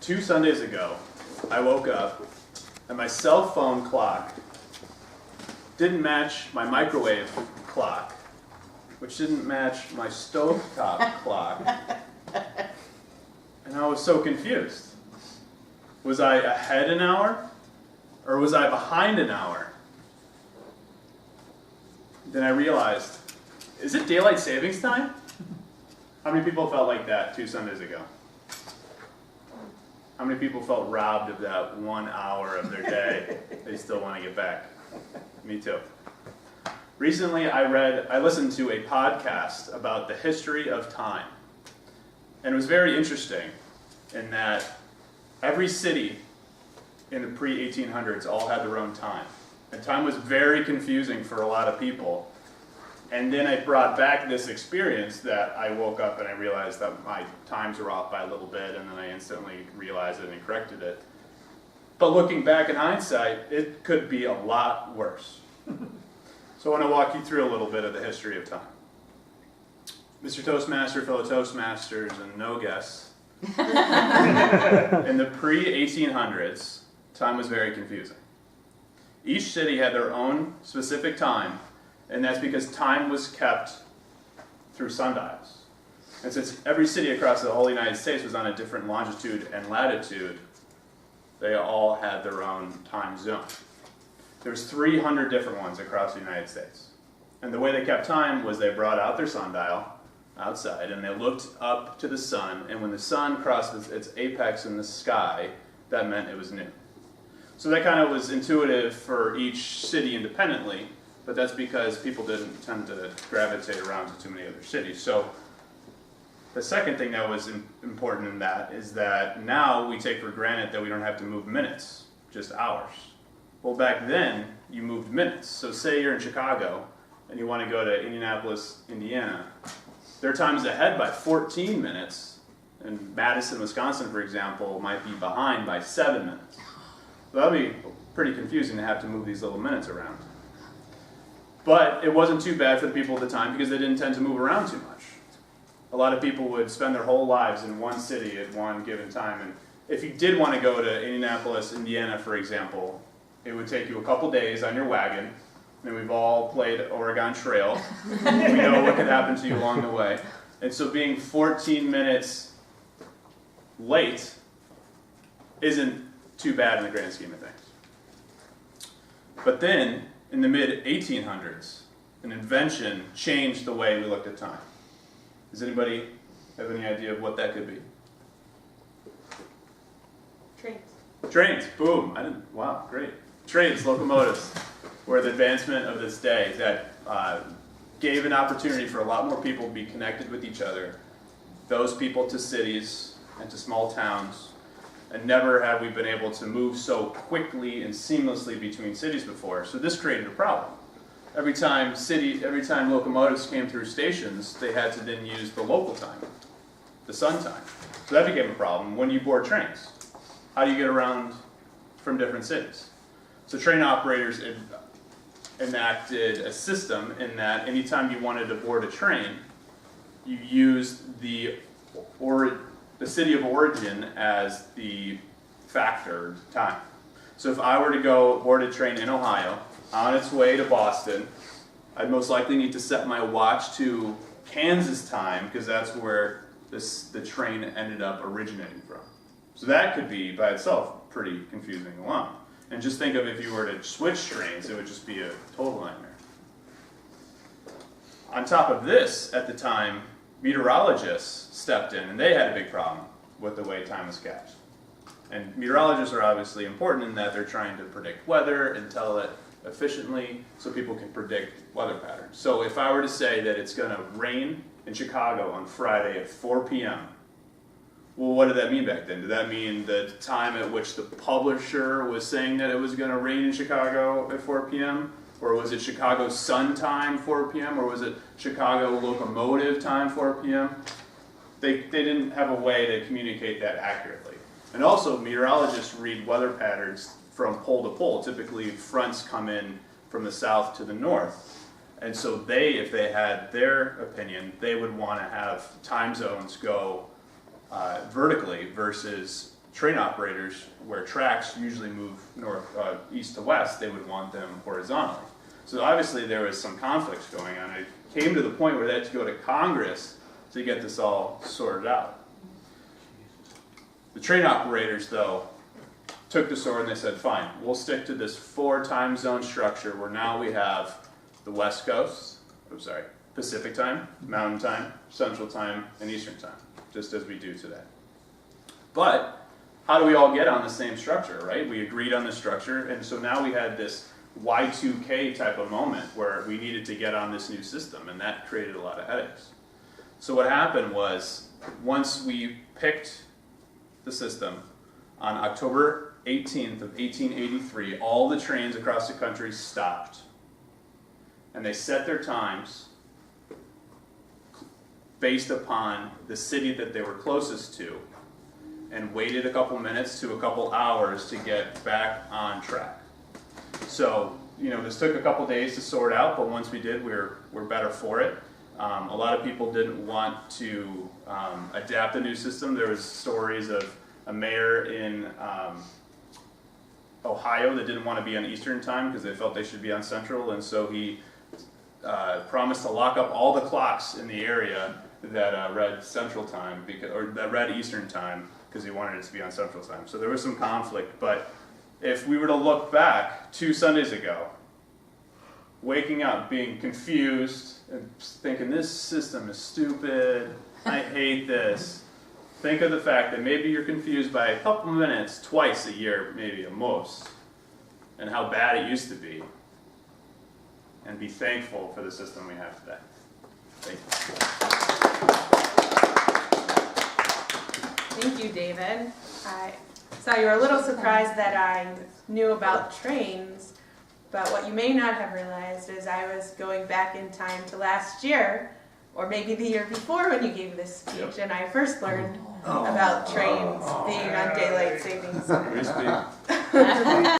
2 Sundays ago, I woke up and my cell phone clock didn't match my microwave clock, which didn't match my stovetop clock. And I was so confused. Was I ahead an hour? Or was I behind an hour? Then I realized, is it daylight savings time? How many people felt like that 2 Sundays ago? How many people felt robbed of that 1 hour of their day they still want to get back? Me too. Recently I listened to a podcast about the history of time. And it was very interesting in that every city in the pre-1800s all had their own time. And time was very confusing for a lot of people. And then I brought back this experience that I woke up and I realized that my times were off by a little bit, and then I instantly realized it and corrected it. But looking back in hindsight, it could be a lot worse. So I want to walk you through a little bit of the history of time. Mr. Toastmaster, fellow Toastmasters, and no guests. In the pre-1800s, time was very confusing. Each city had their own specific time, and that's because time was kept through sundials. And since every city across the whole United States was on a different longitude and latitude, they all had their own time zone. There's 300 different ones across the United States. And the way they kept time was they brought out their sundial outside and they looked up to the sun, and when the sun crossed its apex in the sky, that meant it was noon. So that kind of was intuitive for each city independently, but that's because people didn't tend to gravitate around to too many other cities. So the second thing that was important in that is that now we take for granted that we don't have to move minutes, just hours. Well, back then, you moved minutes. So say you're in Chicago and you want to go to Indianapolis, Indiana. Their time is ahead by 14 minutes, and Madison, Wisconsin, for example, might be behind by 7 minutes. So that would be pretty confusing to have to move these little minutes around. But it wasn't too bad for the people at the time because they didn't tend to move around too much. A lot of people would spend their whole lives in one city at one given time. And if you did want to go to Indianapolis, Indiana, for example, it would take you a couple days on your wagon. And we've all played Oregon Trail. We know what could happen to you along the way. And so being 14 minutes late isn't too bad in the grand scheme of things. But then, in the mid-1800s, an invention changed the way we looked at time. Does anybody have any idea of what that could be? Trains. Trains, boom. Wow, great. Trains, locomotives, were the advancement of this day that gave an opportunity for a lot more people to be connected with each other, those people to cities and to small towns, and never have we been able to move so quickly and seamlessly between cities before. So this created a problem. Every time locomotives came through stations, they had to then use the local time, the sun time. So that became a problem when you board trains. How do you get around from different cities? So train operators enacted a system in that anytime you wanted to board a train, you used the city of origin as the factor time. So if I were to go board a train in Ohio, on its way to Boston, I'd most likely need to set my watch to Kansas time, because that's where the train ended up originating from. So that could be, by itself, pretty confusing alone. And just think of if you were to switch trains, it would just be a total nightmare. On top of this, at the time, meteorologists stepped in, and they had a big problem with the way time was kept. And meteorologists are obviously important in that they're trying to predict weather and tell it efficiently so people can predict weather patterns. So if I were to say that it's going to rain in Chicago on Friday at 4 p.m., well, what did that mean back then? Did that mean the time at which the publisher was saying that it was going to rain in Chicago at 4 p.m.? Or was it Chicago Sun time 4 p.m.? Or was it Chicago locomotive time 4 p.m.? They didn't have a way to communicate that accurately. And also, meteorologists read weather patterns from pole to pole. Typically, fronts come in from the south to the north. And so if they had their opinion, they would want to have time zones go vertically versus train operators, where tracks usually move east to west, they would want them horizontally. So obviously there was some conflicts going on. It came to the point where they had to go to Congress to get this all sorted out. The train operators, though, took the sword and they said, fine, we'll stick to this 4 time zone structure where now we have the West Coast, Pacific time, Mountain time, Central time, and Eastern time, just as we do today. But how do we all get on the same structure, right? We agreed on the structure, and so now we had this Y2K type of moment where we needed to get on this new system, and that created a lot of headaches. So what happened was, once we picked the system, on October 18th of 1883, all the trains across the country stopped. And they set their times based upon the city that they were closest to, and waited a couple minutes to a couple hours to get back on track. So, this took a couple days to sort out, but once we did, we're better for it. A lot of people didn't want to adapt the new system. There was stories of a mayor in Ohio that didn't want to be on Eastern time because they felt they should be on Central, and so he promised to lock up all the clocks in the area that read Central time, or that read Eastern time, because he wanted it to be on Central time. So there was some conflict, but if we were to look back 2 Sundays ago, waking up, being confused, and thinking, this system is stupid, I hate this. Think of the fact that maybe you're confused by a couple minutes, twice a year, maybe at most, and how bad it used to be. And be thankful for the system we have today. Thank you. Thank you, David. I saw you were a little surprised that I knew about trains, but what you may not have realized is I was going back in time to last year, or maybe the year before when you gave this speech, and I first learned about trains being on daylight savings time.